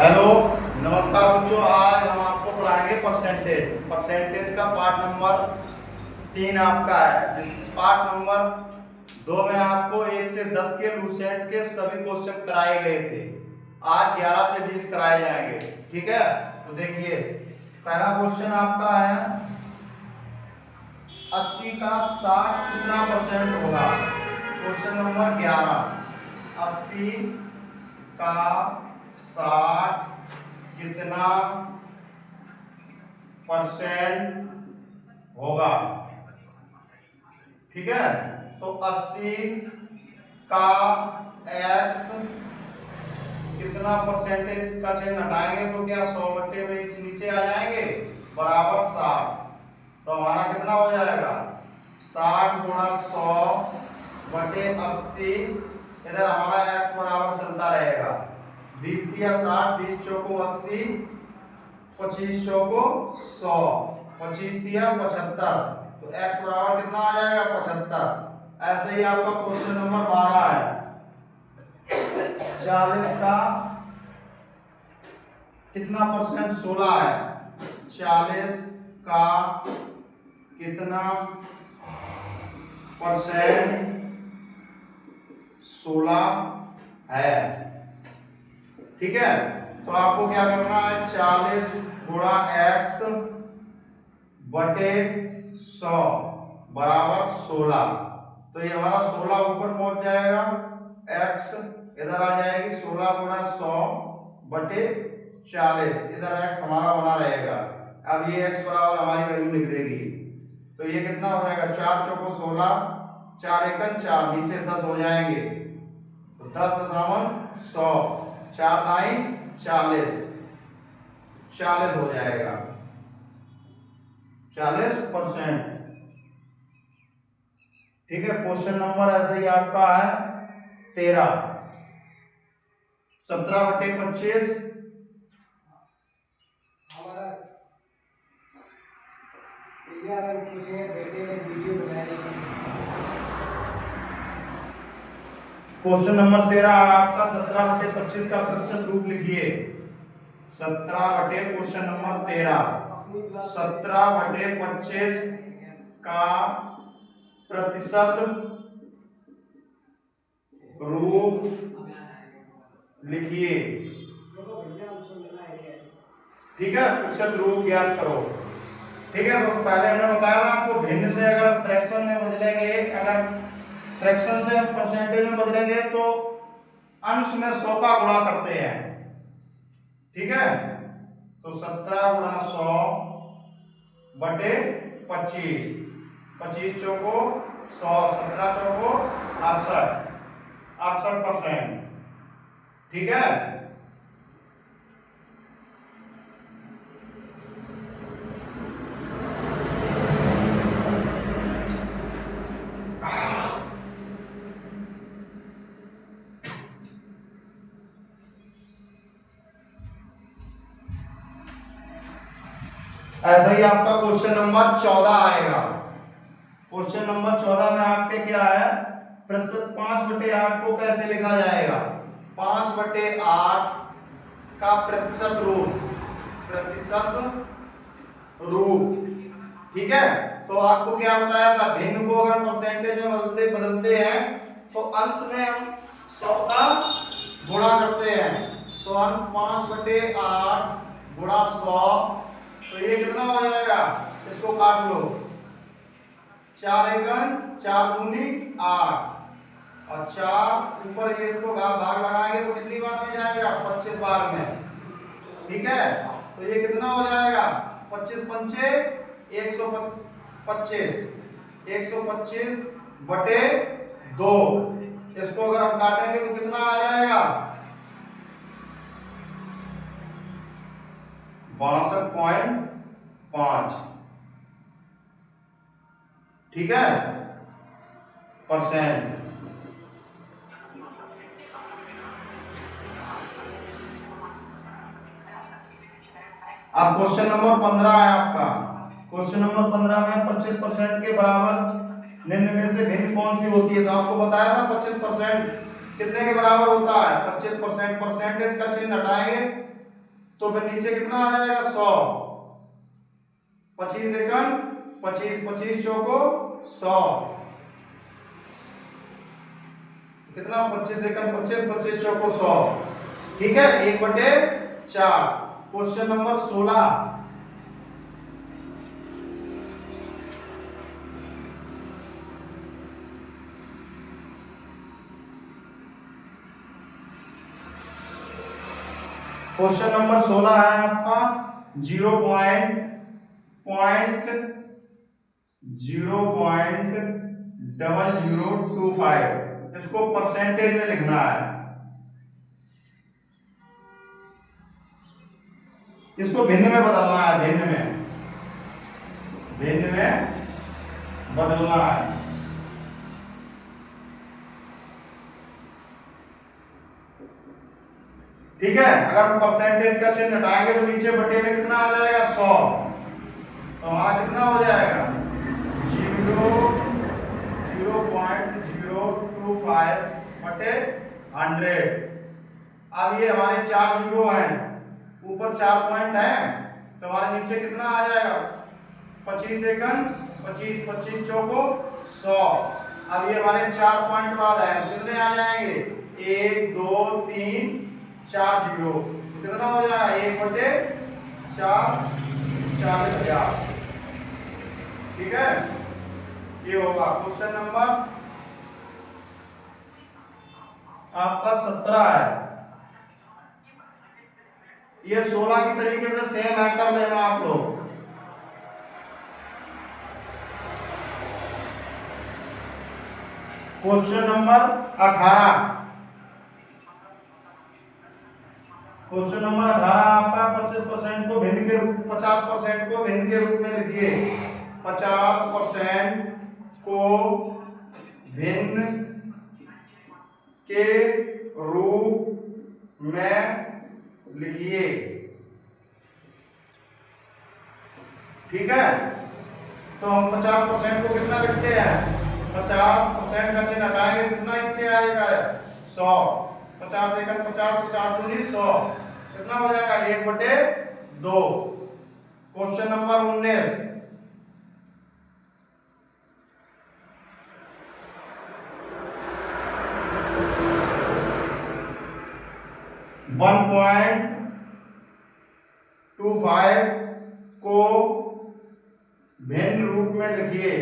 Hello, नमस्कार बच्चों। आज हम आपको पढ़ाएंगे परसेंटेज। परसेंटेज का पार्ट नंबर 3 आपका है। पार्ट नंबर 2 में आपको 1 से 10 के लूसेंट के सभी क्वेश्चन कराए गए थे। आज 11 से 20 कराए जाएंगे। ठीक है, तो देखिए पहला क्वेश्चन आपका है 80 का 60 कितना परसेंट होगा। क्वेश्चन नंबर 11, 80 का 60 कितना परसेंट होगा। ठीक है, तो 80 का x कितना परसेंटेज का चिन्ह हटाएंगे तो क्या 100 बट्टे में नीचे आ जाएंगे बराबर 60। तो हमारा कितना हो जाएगा 60 गुणा 100 बटे 80। इधर हमारा x बराबर चलता रहेगा 20 दिया 60, 20 चौको 80, 25 चौको 100, 25 दिया 75। तो x बराबर कितना आ जाएगा 75। ऐसे ही आपका क्वेश्चन नंबर 12 है 40 का कितना परसेंट 16 है। 40 का कितना परसेंट 16 है। ठीक है, तो आपको क्या करना है 40 गुणा x बटे 100 बराबर 16। तो ये हमारा 16 ऊपर पहुंच जाएगा, x इधर आ जाएगी 16 गुणा 100 बटे 40। इधर x हमारा बना रहेगा। अब ये x बराबर हमारी वैल्यू निकलेगी। तो ये कितना हो जाएगा 4 चौको 16, 4 एकम 4, नीचे 10 हो जाएंगे। तो 10,100, 4 दाई 40, 40 हो जाएगा 40%। ठीक है, क्वेश्चन नंबर ऐसे ही आपका है 13, 17 बटे 25। क्वेश्चन नंबर 13 आपका 17 बटे 25 का प्रतिशत रूप लिखिए। 17 बटे क्वेश्चन नंबर 13, 17 बटे 25 का प्रतिशत रूप लिखिए। ठीक है, प्रतिशत रूप ज्ञात करो। ठीक है, तो पहले हमने बताया था आपको भिन्न से अगर फ्रैक्शन में बदलेंगे, अगर फ्रैक्शन से परसेंटेज में बदलेंगे तो अंश में 100 का गुणा करते हैं। ठीक है, तो 17 गुणा 100 बटे 25, 25 चौको 100, 17 चौको 68, 68%। ठीक है, ऐसा ही आपका क्वेश्चन नंबर 14 आएगा। क्वेश्चन नंबर 14 में आपके क्या है प्रतिशत 5 बटे 8 को कैसे लिखा जाएगा। 5 बटे 8 का प्रतिशत रूप, प्रतिशत रूप। ठीक है, तो आपको क्या बताया था भिन्न को अगर परसेंटेज में बदलते हैं तो अंश में हम 100 का गुणा करते हैं। तो अंश 5 बटे 8 गुणा 100, तो ये कितना हो जाएगा, इसको काट लो, 4 एकम 4 दूनी 8 और 4 ऊपर के इसको भाग लगाएंगे तो कितनी बार में जाएगा 25 बार में। ठीक है, तो ये कितना हो जाएगा 25 पंचे 125, 125 बटे 2। इसको अगर हम काटेंगे तो कितना आ जाएगा 62.5। ठीक है, परसेंट। अब क्वेश्चन नंबर 15 है आपका। क्वेश्चन नंबर 15 में 25% के बराबर निम्न में से भिन्न कौन सी होती है। तो आपको बताया था 25% कितने के बराबर होता है 25%। परसेंटेज का चिन्ह हटाएंगे तो फिर नीचे कितना आ जाएगा 100, 25 एकम 25, 25 चौको 100, कितना 25 एकम 25, 25 चौको 100, ठीक है 1/4। क्वेश्चन नंबर 16, क्वेश्चन नंबर 16 है आपका 0.0025, इसको परसेंटेज में लिखना है, इसको भिन्न में बदलना है, भिन्न में बदलना है। ठीक है, अगर हम परसेंटेज का चिन्ह हटाएंगे तो नीचे बटे में कितना आ जाएगा 100, तो हमारा कितना हो जाएगा 0.025 बटे 100। अब ये हमारे 4 जीरो हैं, ऊपर 4 पॉइंट हैं, तो हमारे नीचे कितना आ जाएगा 25 एकम 25, 25 चौको 100। अब ये हमारे 4 पॉइंट बाद है, कितने आ जाएंगे 1 2 3 4 जीरो, कितना हो जाएगा 1/4, 40,000। ठीक है, ये होगा क्वेश्चन नंबर आपका 17 है। ये 16 की तरीके से सेम है, कर लेना आप लोग। क्वेश्चन नंबर 18, क्वेश्चन नंबर 18 आपका 50% को भिन्न के रूप 50% को भिन्न के रूप में लिखिए। 50% को भिन्न के रूप में लिखिए। ठीक है, तो हम 50% को कितना लिखते हैं, 50% का चिन्ह हटाएंगे कितना नीचे आएगा 100, 50 एकम 50, 50 दूनी 100, कितना हो जाएगा 1/2। क्वेश्चन नंबर 19, (1.25) को भिन्न रूप में लिखिए।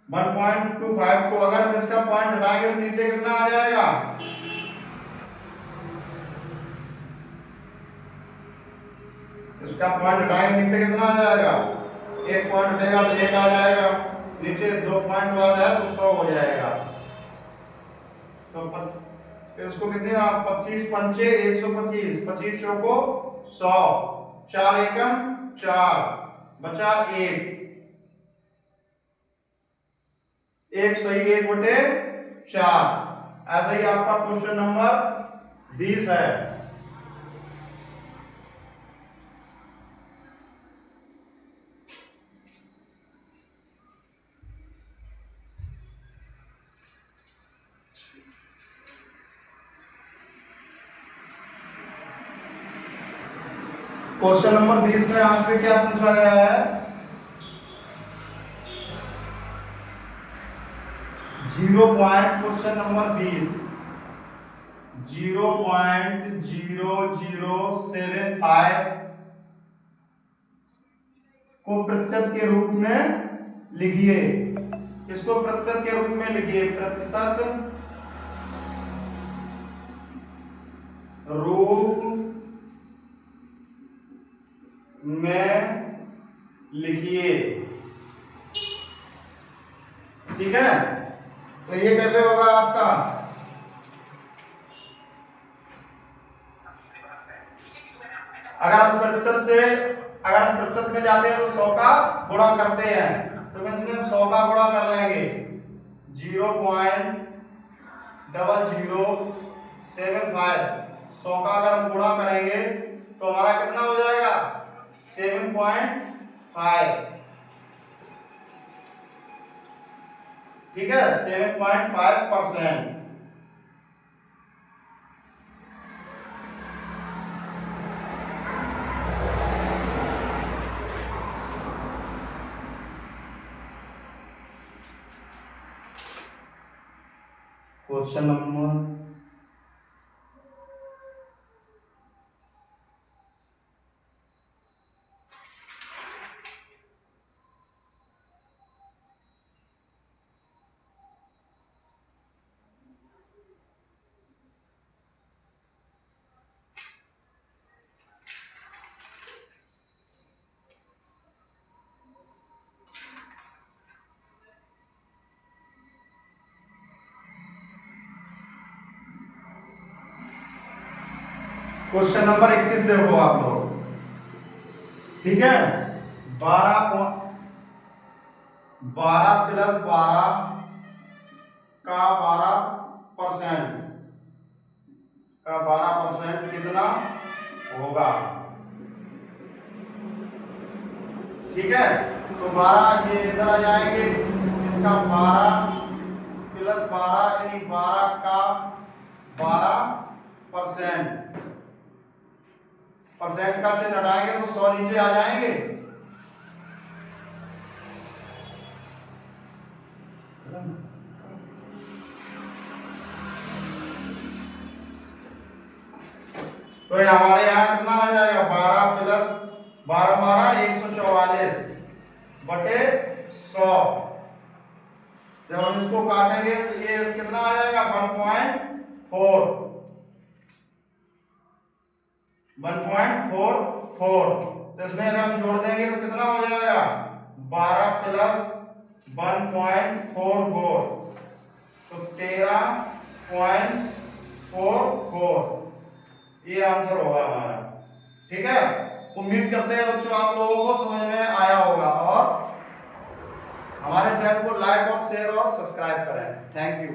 1.25 को अगर हम इसका पॉइंट हटाएंगे तो नीचे कितना आ जाएगा, इसका पॉइंट हटाएंगे नीचे कितना आ जाएगा, 1 पॉइंट हटेगा तो 1 आ जाएगा, नीचे 2 पॉइंट बाद है तो 100 हो जाएगा। तो फिर उसको कितने 25 पंचे 125, 25 चौको 100, 4 एकम 4, बचा 1, 1 सही 1/4। ऐसा ही आपका क्वेश्चन नंबर 20 है। क्वेश्चन नंबर 20 में आपसे क्या पूछा गया है, 0 पॉइंट क्वेश्चन नंबर 20 0.0075 को प्रतिशत के रूप में लिखिए। इसको प्रतिशत के रूप में लिखिए, प्रतिशत रूप में लिखिए। ठीक है, तो ये कैसे होगा आपका, अगर हम प्रतिशत में जाते हैं तो 100 का गुणा करते हैं, तो इसमें हम 100 का गुणा कर लेंगे। 0.0075 100 का अगर हम गुणा करेंगे तो हमारा कितना हो जाएगा 7.5। ठीक है, 7.5%। क्वेश्चन नंबर क्वेश्चन नंबर 21 देखो आप लोग, ठीक है। 12 प्लस 12 का 12% कितना होगा, ठीक है। तो 12 ये इधर आ जाएंगे, इसका 12 प्लस 12 यानी 12 का 12%, परसेंट का चिन्ह हटाएंगे तो 100 नीचे आ जाएंगे। तो ये हमारे यहाँ कितना आ जाएगा, 12 प्लस 12 12 144 बटे 100। जब हम इसको काटेंगे तो ये कितना आ जाएगा, 1.44। तो इसमें अगर हम जोड़ देंगे तो कितना हो जाएगा, 12 प्लस 1.44 तो 13.44। ये आंसर होगा हमारा, ठीक है। उम्मीद करते हैं बच्चों आप लोगों को समझ में आया होगा, और हमारे चैनल को लाइक और शेयर और सब्सक्राइब करें। Thank you.